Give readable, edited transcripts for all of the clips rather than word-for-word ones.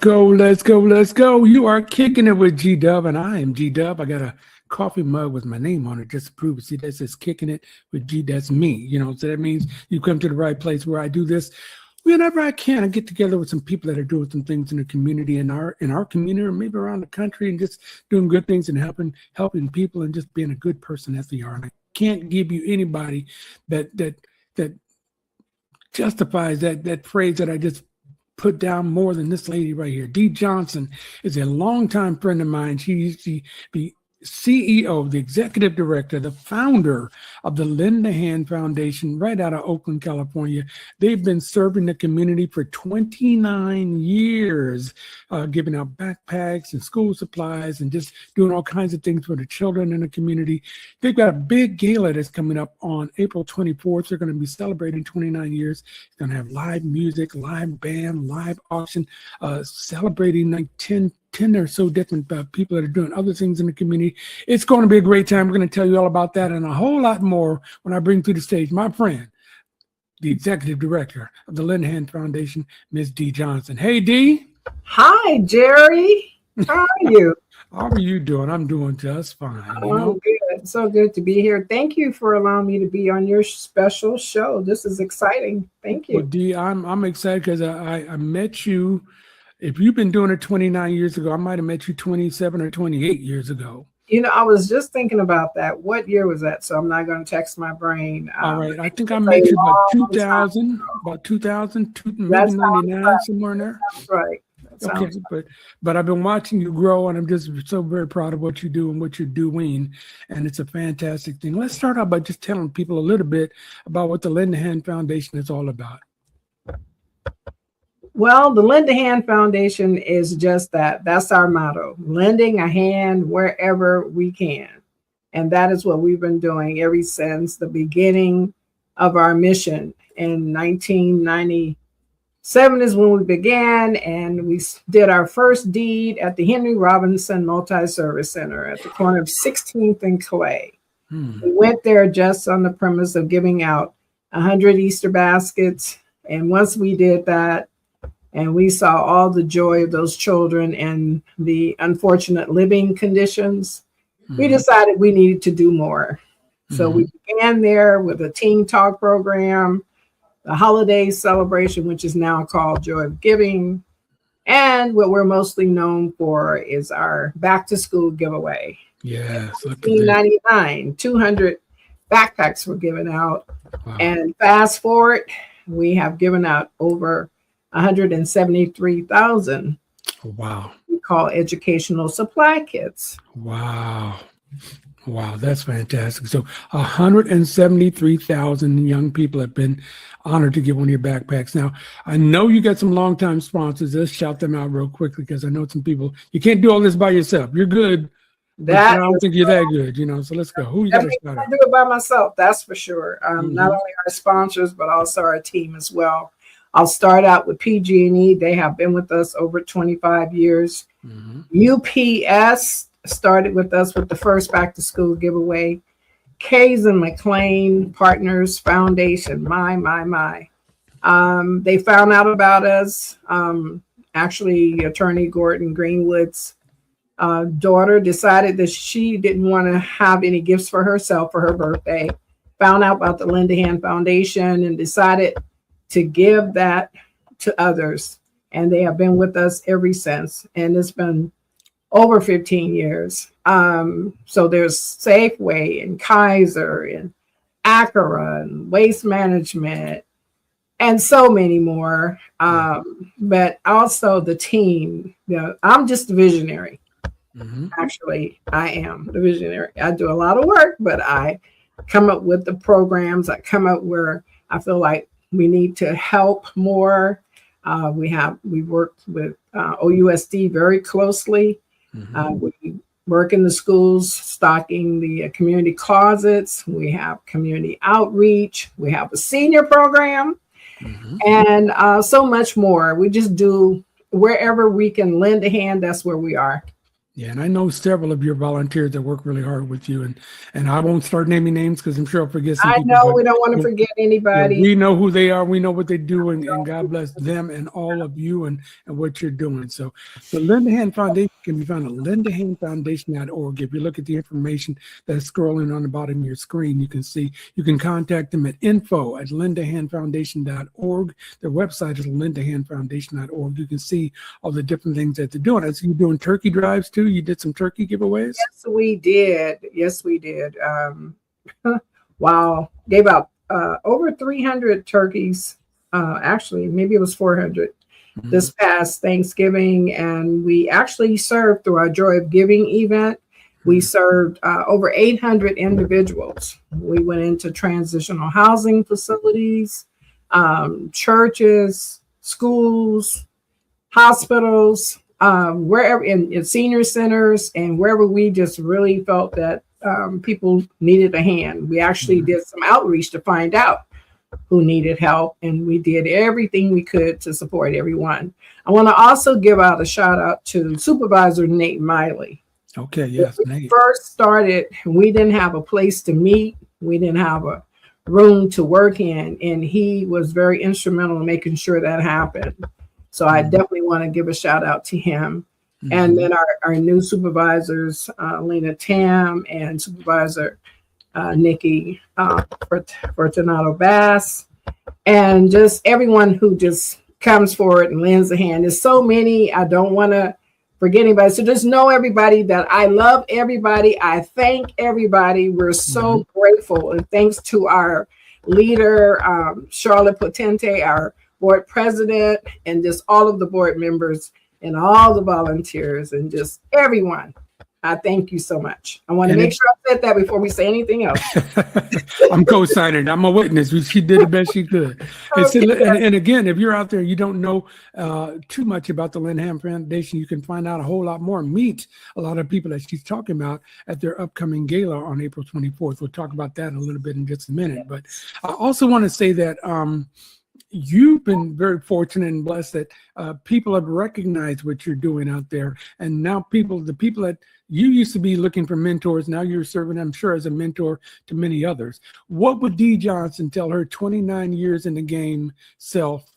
go, let's go, let's go. You are kicking it with GDOVE, and I am GDOVE. I got a coffee mug with my name on it just to prove it. See, that says kicking it with G, that's me. You know, so that means you come to the right place where I do this. Whenever I can, I get together with some people that are doing some things in the community, in our community, or maybe around the country, and just doing good things and helping people and just being a good person as they are. And I can't give you anybody that justifies that phrase that I just put down more than this lady right here. Dee Johnson is a longtime friend of mine. She used to be CEO, the executive director, the founder of the Lend a Hand Foundation right out of Oakland, California. They've been serving the community for 29 years, giving out backpacks and school supplies and just doing all kinds of things for the children in the community. They've got a big gala that's coming up on April 24th. They're going to be celebrating 29 years. It's going to have live music, live band, live auction, celebrating like 10 or so different people that are doing other things in the community. It's going to be a great time. We're going to tell you all about that and a whole lot more when I bring to the stage my friend, the executive director of the Lend a Hand Foundation, Ms. Dee Johnson. Hey, Dee. Hi, Jerry. How are you? How are you doing? I'm doing just fine. Oh, good. So good to be here. Thank you for allowing me to be on your special show. This is exciting. Thank you. Well, Dee, I'm excited because I met you. If you've been doing it 29 years ago, I might have met you 27 or 28 years ago. You know, I was just thinking about that. What year was that? So I'm not going to text my brain. All right. I think I met you about 2000, maybe 99, somewhere in there. That's right. Okay, but I've been watching you grow, and I'm just so very proud of what you do and what you're doing, and it's a fantastic thing. Let's start out by just telling people a little bit about what the Lend a Hand Foundation is all about. Well, the Lend a Hand Foundation is just that. That's our motto, lending a hand wherever we can. And that is what we've been doing ever since the beginning of our mission. In 1997 is when we began, and we did our first deed at the Henry Robinson Multi-Service Center at the corner of 16th and Clay. We went there just on the premise of giving out 100 Easter baskets. And once we did that, and we saw all the joy of those children and the unfortunate living conditions, we decided we needed to do more. So we began there with a teen talk program, the holiday celebration, which is now called Joy of Giving. And what we're mostly known for is our back to school giveaway. Yes. 1999, 200 backpacks were given out. Wow. And fast forward, we have given out over 173,000. Wow. We call educational supply kits. Wow. Wow, that's fantastic. So 173,000 young people have been honored to get one of your backpacks. Now, I know you got some longtime sponsors. Let's shout them out real quickly because I know some people, you can't do all this by yourself. You're good. I don't think you're that good, you know, so let's go. Who you got to start? I do it by myself, that's for sure. Not only our sponsors, but also our team as well. I'll start out with PG&E. They have been with us over 25 years. UPS started with us with the first back to school giveaway. Kays and McLean Partners Foundation. My. They found out about us. Actually, Attorney Gordon Greenwood's daughter decided that she didn't want to have any gifts for herself for her birthday. Found out about the Lend a Hand Foundation and decided to give that to others. And they have been with us ever since. And it's been over 15 years. So there's Safeway and Kaiser and Acura and Waste Management and so many more. But also the team. You know, I'm just a visionary. Actually, I am the visionary. I do a lot of work, but I come up with the programs. I come up where I feel like we need to help more. We worked with OUSD very closely. We work in the schools, stocking the community closets. We have community outreach. We have a senior program and so much more. We just do wherever we can lend a hand. That's where we are. Yeah, and I know several of your volunteers that work really hard with you, and I won't start naming names because I'm sure I'll forget some I people. know But we don't want to forget yeah, anybody. we know who they are. We know what they do, and God bless them and all of you and what you're doing. So the Linda Hand Foundation can be found at lindahandfoundation.org. If you look at the information that's scrolling on the bottom of your screen, you can see you can contact them at info@lindahandfoundation.org. Their website is lindahandfoundation.org. You can see all the different things that they're doing. I see you doing turkey drives too. You did some turkey giveaways. Yes, we did. Yes, we did. Wow, gave out over 300 turkeys. Actually, maybe it was 400 this past Thanksgiving, and we actually served through our Joy of Giving event. We served over 800 individuals. We went into transitional housing facilities, churches, schools, hospitals, wherever in senior centers, and wherever we just really felt that people needed a hand. We actually did some outreach to find out who needed help, and we did everything we could to support everyone. I want to also give out a shout out to Supervisor Nate Miley. Okay, yes, When we Nate. first started, we didn't have a place to meet. We didn't have a room to work in, and he was very instrumental in making sure that happened. So I definitely want to give a shout out to him. And then our new supervisors, Lena Tam and Supervisor Nikki Fortunato Bass, and just everyone who just comes forward and lends a hand. There's so many, I don't want to forget anybody. So just know everybody that I love everybody. I thank everybody. We're so grateful. And thanks to our leader, Charlotte Potente, our board president, and just all of the board members and all the volunteers and just everyone. I thank you so much. I want to make sure I said that before we say anything else. I'm co-signing. I'm a witness. She did the best she could. And again, if you're out there, you don't know too much about the Linda Hand Foundation, you can find out a whole lot more and meet a lot of people that she's talking about at their upcoming gala on April 24th. We'll talk about that in a little bit in just a minute. But I also want to say that you've been very fortunate and blessed that people have recognized what you're doing out there. And now the people that you used to be looking for mentors, now you're serving, I'm sure, as a mentor to many others. What would Dee Johnson tell her 29 years in the game self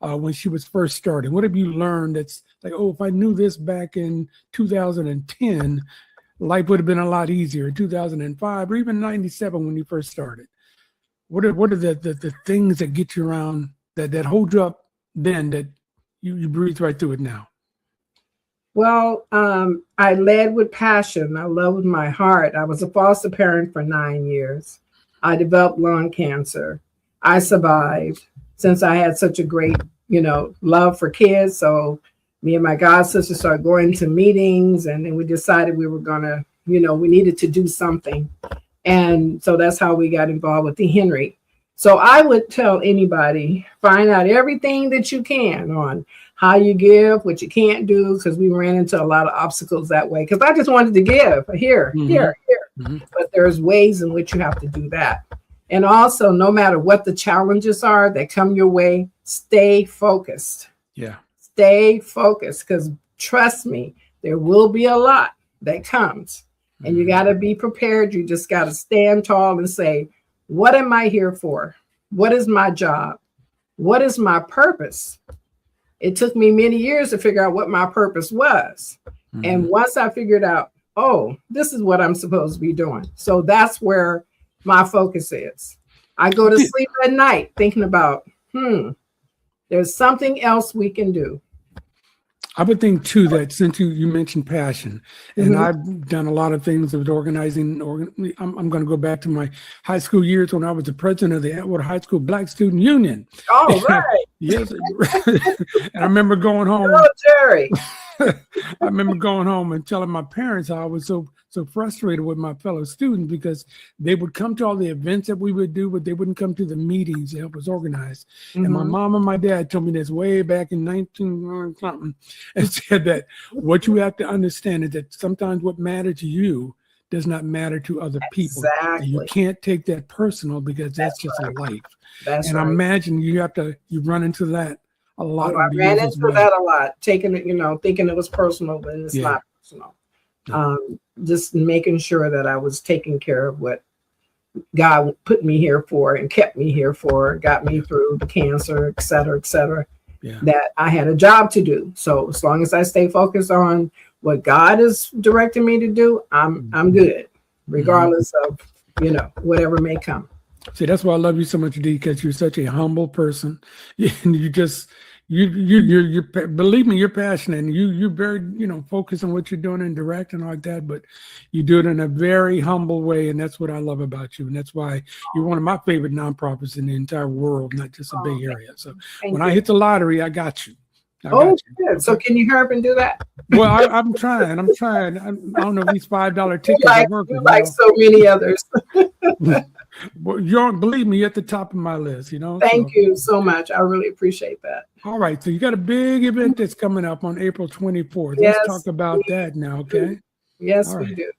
when she was first starting? What have you learned that's like, oh, if I knew this back in 2010, life would have been a lot easier, 2005, or even 97 when you first started? What are the things that get you around, that hold you up then, that you breathe right through it now? Well, I led with passion. I led with my heart. I was a foster parent for 9 years. I developed lung cancer. I survived since I had such a great, love for kids. So me and my god sister started going to meetings, and then we decided we were going to, we needed to do something. And so that's how we got involved with the Henry. So I would tell anybody, find out everything that you can on how you give, what you can't do, because we ran into a lot of obstacles that way. Because I just wanted to give here. But there's ways in which you have to do that. And also, no matter what the challenges are that come your way, stay focused. Yeah. Stay focused, because trust me, there will be a lot that comes. And you got to be prepared. You just got to stand tall and say, what am I here for? What is my job? What is my purpose? It took me many years to figure out what my purpose was. And once I figured out, oh, this is what I'm supposed to be doing. So that's where my focus is. I go to sleep at night thinking about, there's something else we can do. I would think too that since you mentioned passion, and I've done a lot of things with organizing. I'm going to go back to my high school years when I was the president of the Atwater High School Black Student Union. Oh, right. Yes. And I remember going home. Oh, Jerry. I remember going home and telling my parents how I was so frustrated with my fellow students, because they would come to all the events that we would do, but they wouldn't come to the meetings to help us organize. And my mom and my dad told me this way back in 19 something, and said that what you have to understand is that sometimes what matters to you does not matter to other people. Exactly. And you can't take that personal, because that's just a life. That's and right. I imagine you run into that a lot. I ran into that a lot, taking it, thinking it was personal, but it's not personal. Just making sure that I was taking care of what God put me here for and kept me here for, got me through the cancer, et cetera, that I had a job to do. So as long as I stay focused on what God is directing me to do, I'm good, regardless of, whatever may come. See, that's why I love you so much, Dee, because you're such a humble person. And you're believe me, you're passionate, and you're very, focused on what you're doing and direct and like that, but you do it in a very humble way. And that's what I love about you. And that's why you're one of my favorite nonprofits in the entire world, not just the Bay Area. So when I hit the lottery, I got you. Good. So can you hurry up and do that? Well, I'm trying. I don't know if these $5 tickets are working. Like so many others. Well, believe me, you're at the top of my list, Thank you so much. I really appreciate that. All right. So you got a big event that's coming up on April 24th. Let's talk about that now, okay? Yes, we do.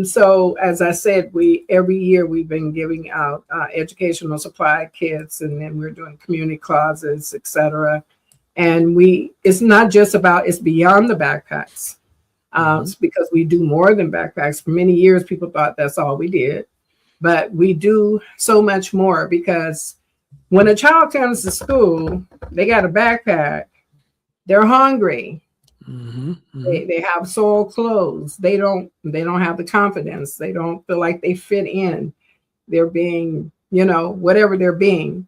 So as I said, every year we've been giving out educational supply kits, and then we're doing community closets, etc. And it's not just about, it's beyond the backpacks. It's because we do more than backpacks. For many years, people thought that's all we did. But we do so much more, because when a child comes to school, they got a backpack, they're hungry, they have soiled clothes, they don't have the confidence, they don't feel like they fit in, they're being, whatever they're being.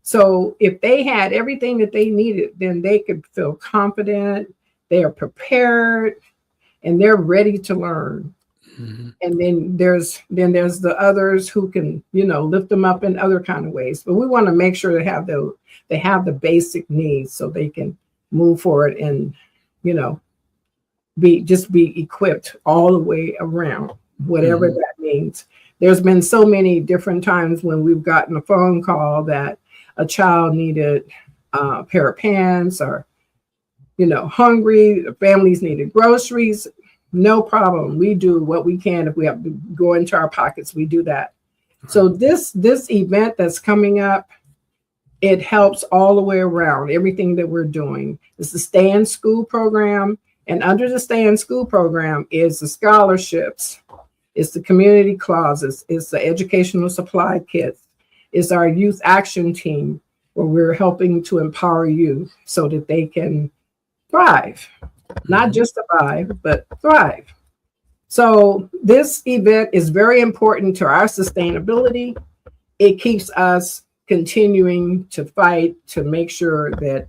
So if they had everything that they needed, then they could feel confident, they are prepared, and they're ready to learn. And then there's the others who can, lift them up in other kind of ways. But we want to make sure they have the basic needs so they can move forward and, be equipped all the way around, whatever that means. There's been so many different times when we've gotten a phone call that a child needed a pair of pants, or, hungry, the families needed groceries. No problem. We do what we can. If we have to go into our pockets, we do that. So this event that's coming up, it helps all the way around. Everything that we're doing is the Stay in School program. And under the Stay in School program is the scholarships, it's the community closets, it's the educational supply kits, it's our youth action team, where we're helping to empower youth so that they can thrive. Not just survive, but thrive. So this event is very important to our sustainability. It keeps us continuing to fight to make sure that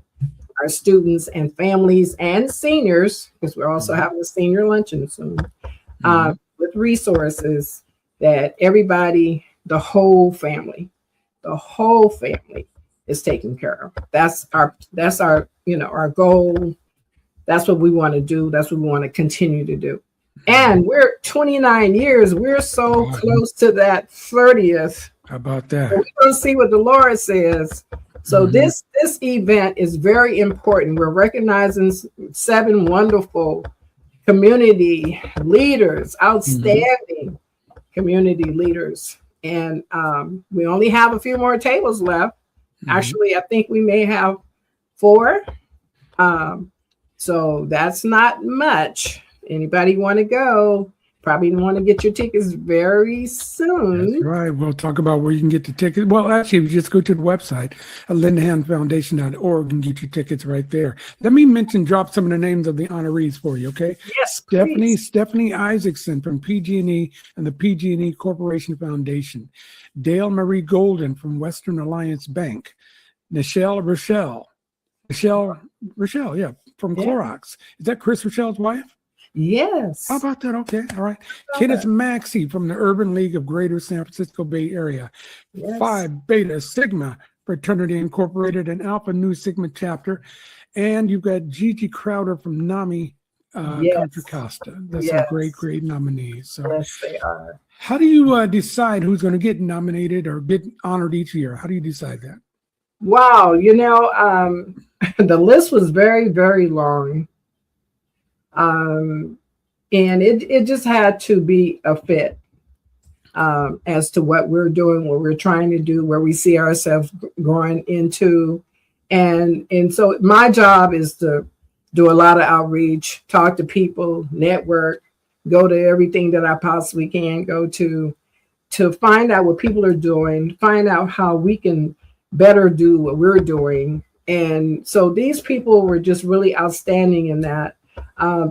our students and families and seniors, because we're also having a senior luncheon soon, with resources, that everybody, the whole family is taken care of. That's our our goal. That's what we want to do. That's what we want to continue to do. And we're 29 years. We're so close to that 30th. How about that? So we're going to see what the Lord says. So this event is very important. We're recognizing 7 wonderful community leaders, outstanding community leaders. And we only have a few more tables left. Actually, I think we may have 4. So that's not much. Anybody want to go? Probably want to get your tickets very soon. That's right. We'll talk about where you can get the tickets. Well, actually, you just go to the website at lindenhandfoundation.org and get your tickets right there. Let me drop some of the names of the honorees for you, okay? Yes, Stephanie Isaacson from PG&E and the PG&E Corporation Foundation. Dale Marie Golden from Western Alliance Bank. Rochelle, from Clorox. Is that Chris Rochelle's wife? Yes. How about that? Okay. All right. Kenneth Maxey from the Urban League of Greater San Francisco Bay Area. Yes. Phi Beta Sigma Fraternity Incorporated and Alpha Nu Sigma chapter. And you've got Gigi Crowder from NAMI Contra Costa. That's some great nominees. So yes, they are. How do you decide who's going to get nominated or get honored each year? How do you decide that? Wow. The list was very, very long. And it just had to be a fit as to what we're doing, what we're trying to do, where we see ourselves growing into. And so my job is to do a lot of outreach, talk to people, network, go to everything that I possibly can go to find out what people are doing, find out how we can better do what we're doing. And so these people were just really outstanding in that.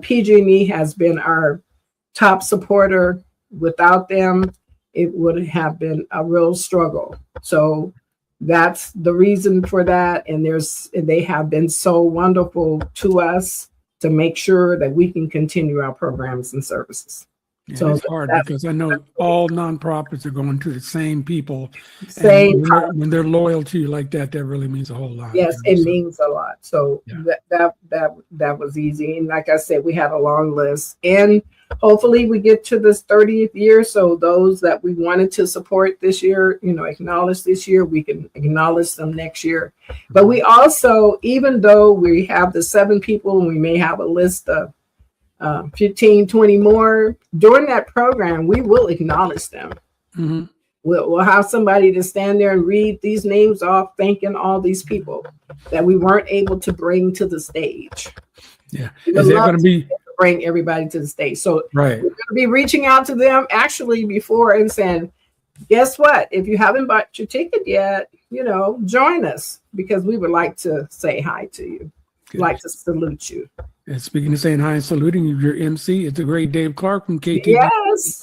PG&E has been our top supporter. Without them, it would have been a real struggle. So that's the reason for that. And they have been so wonderful to us to make sure that we can continue our programs and services. Yeah, so it's hard because I know all nonprofits are going to the same people. Same when they're loyal to you like that, that really means a whole lot. Yes, it means a lot. So yeah. that was easy. And like I said, we had a long list. And hopefully we get to this 30th year. So those that we wanted to support this year, acknowledge this year, we can acknowledge them next year. But we also, even though we have the 7 people and we may have a list of 15, 20 more, during that program, we will acknowledge them. Mm-hmm. We'll have somebody to stand there and read these names off, thanking all these people that we weren't able to bring to the stage. Yeah. Is that going to be bring everybody to the stage? So right. We're going to be reaching out to them actually before and saying, guess what? If you haven't bought your ticket yet, join us, because we would like to say hi to you. Good. Like to salute you. And speaking of saying hi and saluting, your MC, it's the great Dave Clark from KTV. Yes.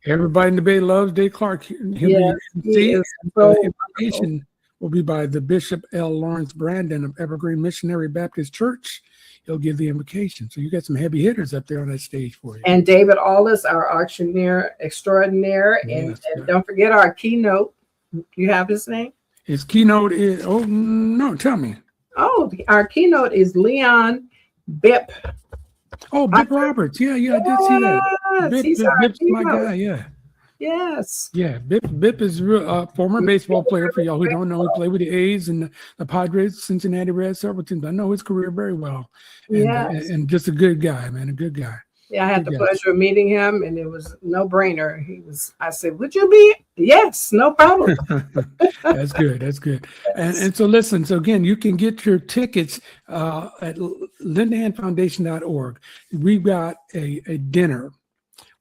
Everybody in the Bay loves Dave Clark. Yes, he is. Information will be by the Bishop L. Lawrence Brandon of Evergreen Missionary Baptist Church. He'll give the invocation. So you got some heavy hitters up there on that stage for you. And David Allis, our auctioneer extraordinaire. Yes, and don't forget our keynote. You have his name? His keynote is, oh, no, tell me. Oh, our keynote is Leon Bipp. Oh, Bipp Roberts. Yeah, I did see that. Bipp's my guy, yeah. Yes. Yeah, Bipp is a former baseball player. For y'all who don't know, he played with the A's and the Padres, Cincinnati Reds, several teams. I know his career very well. And just a good guy, man, a good guy. Yeah, I had the pleasure of meeting him, and it was no brainer. I said, would you be? Yes, no problem. That's good. That's good. And so listen, so again, you can get your tickets at lindahandfoundation.org. We've got a dinner.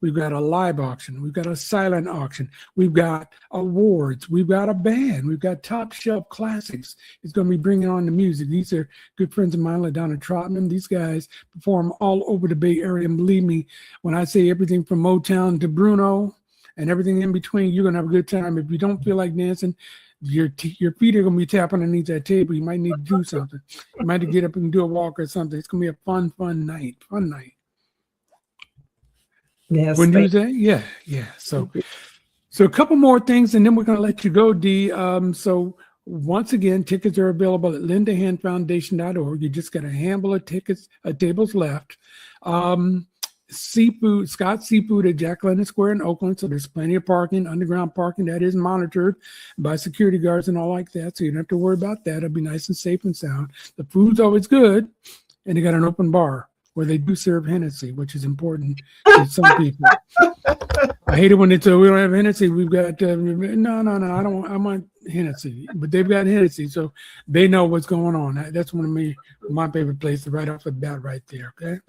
We've got a live auction. We've got a silent auction. We've got awards. We've got a band. We've got top shelf classics. It's going to be bringing on the music. These are good friends of mine, LaDonna Trotman. These guys perform all over the Bay Area. And believe me, when I say everything from Motown to Bruno and everything in between, you're going to have a good time. If you don't feel like dancing, your feet are going to be tapping underneath that table. You might need to do something. You might need to get up and do a walk or something. It's going to be a fun night. Fun night. Yes. When you say, yeah. So a couple more things, and then we're going to let you go, Dee. So once again, tickets are available at lindahandfoundation.org. You just got a handful of tickets, tables left. Seafood, Scott's Seafood at Jack London Square in Oakland. So there's plenty of parking, underground parking that is monitored by security guards and all like that. So you don't have to worry about that. It'll be nice and safe and sound. The food's always good, and they got an open bar where they do serve Hennessy, which is important to some people. I hate it when they say we don't have Hennessy. We've got no. I want Hennessy, but they've got Hennessy, so they know what's going on. That's one of my favorite places right off the bat, right there. Okay,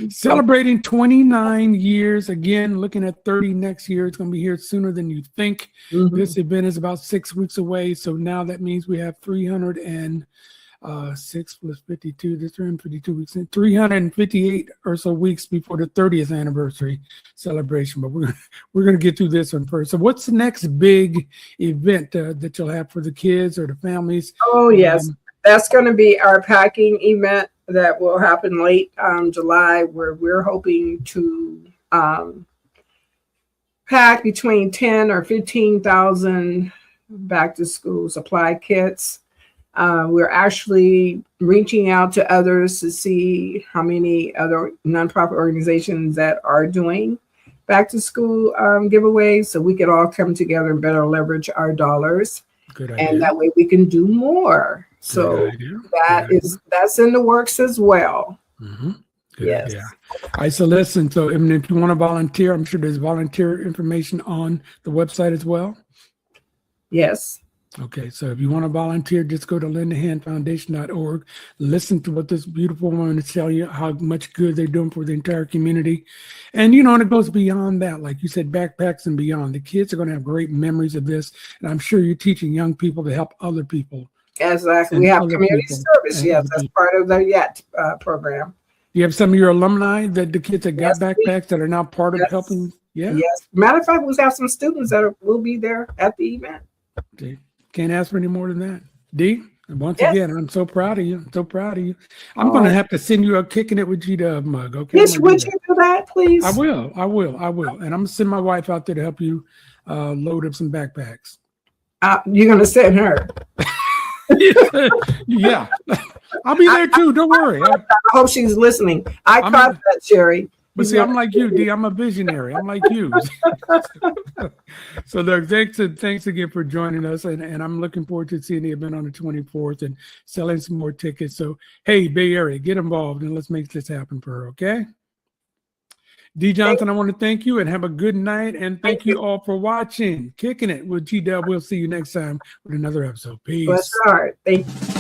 celebrating 29 years again. Looking at 30 next year. It's going to be here sooner than you think. Mm-hmm. This event is about 6 weeks away, so now that means we have 6 plus 52, that's 352 weeks, 358 or so weeks before the 30th anniversary celebration. But we're going to get through this one first. So what's the next big event that you'll have for the kids or the families? Oh, yes. That's going to be our packing event that will happen late July, where we're hoping to pack between 10 or 15,000 back to school supply kits. We're actually reaching out to others to see how many other nonprofit organizations that are doing back to school giveaways, so we could all come together and better leverage our dollars. Good idea. And that way we can do more. So that's in the works as well. Mm-hmm. Good idea. All right, so listen, so if you want to volunteer, I'm sure there's volunteer information on the website as well. Yes. Okay, so if you want to volunteer, just go to lendthehandfoundation.org. Listen to what this beautiful woman is telling you, how much good they're doing for the entire community. And, you know, and it goes beyond that. Like you said, backpacks and beyond. The kids are going to have great memories of this. And I'm sure you're teaching young people to help other people. Exactly. We have community service. Yes, that's part of the YET program. You have some of your alumni that the kids that got backpacks that are now part of helping. Yeah. Yes. Matter of fact, we have some students that will be there at the event. Okay. Can't ask for any more than that. Dee, once again, I'm so proud of you. I'm so proud of you. I'm going to have to send you a Kicking It with GDOVE mug. Okay. Yes, would you do that, please? I will. And I'm going to send my wife out there to help you load up some backpacks. You're going to send her. Yeah. I'll be there too. Don't worry. I hope she's listening. I caught that, Sherry. But see, I'm like you, Dee. I'm a visionary. I'm like you. So look, thanks again for joining us. And I'm looking forward to seeing the event on the 24th and selling some more tickets. So, hey, Bay Area, get involved and let's make this happen for her, okay? Dee Johnson, I want to thank you and have a good night. And thank you all for watching. Kicking It with GDOVE. We'll see you next time with another episode. Peace. Bless your heart. Thank you.